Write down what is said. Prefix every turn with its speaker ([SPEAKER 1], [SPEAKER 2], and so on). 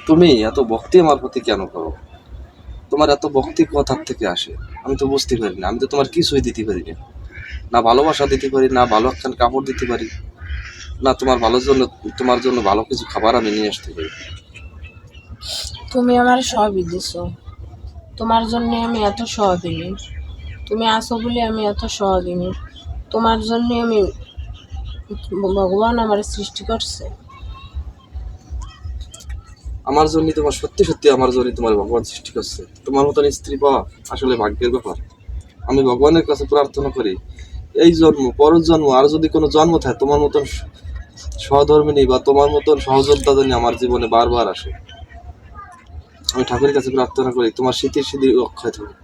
[SPEAKER 1] তুমি এত ভক্তি আমার প্রতি কেন করো? তোমার এত ভক্তি কোথার থেকে আসে? আমি তো বুঝতে পারি না। আমি তো তোমার কিছুই দিতে পারি না। না ভালোবাসা দিতে পারি, না ভালো একখান কাপড় দিতে পারি, না তোমার জন্য ভালো কিছু খাবার আমি নিয়ে আসতে পারি।
[SPEAKER 2] তুমি আমার সবই দিছো, তোমার জন্য আমি এত সহবিনী। তুমি আসো বলে আমি এত সহবিনী। তোমার জন্য আমি, ভগবান আমার সৃষ্টি করছে।
[SPEAKER 1] আমার জন্য তোমার সত্যি সত্যি আমার জন্য তোমার ভগবান সৃষ্টি করছে। তোমার মতন স্ত্রী পাওয়া আসলে ভাগ্যের ব্যাপার। আমি ভগবানের কাছে প্রার্থনা করি, এই জন্ম পরের জন্ম আর যদি কোনো জন্ম থাকে তোমার মতন সহধর্মিণী বা তোমার মতন সহযোদ্ধা যেন আমার জীবনে বারবার আসে। আমি ঠাকুরের কাছে প্রার্থনা করি তোমার স্মৃতির সিদ্ধি অক্ষয় থাকুক।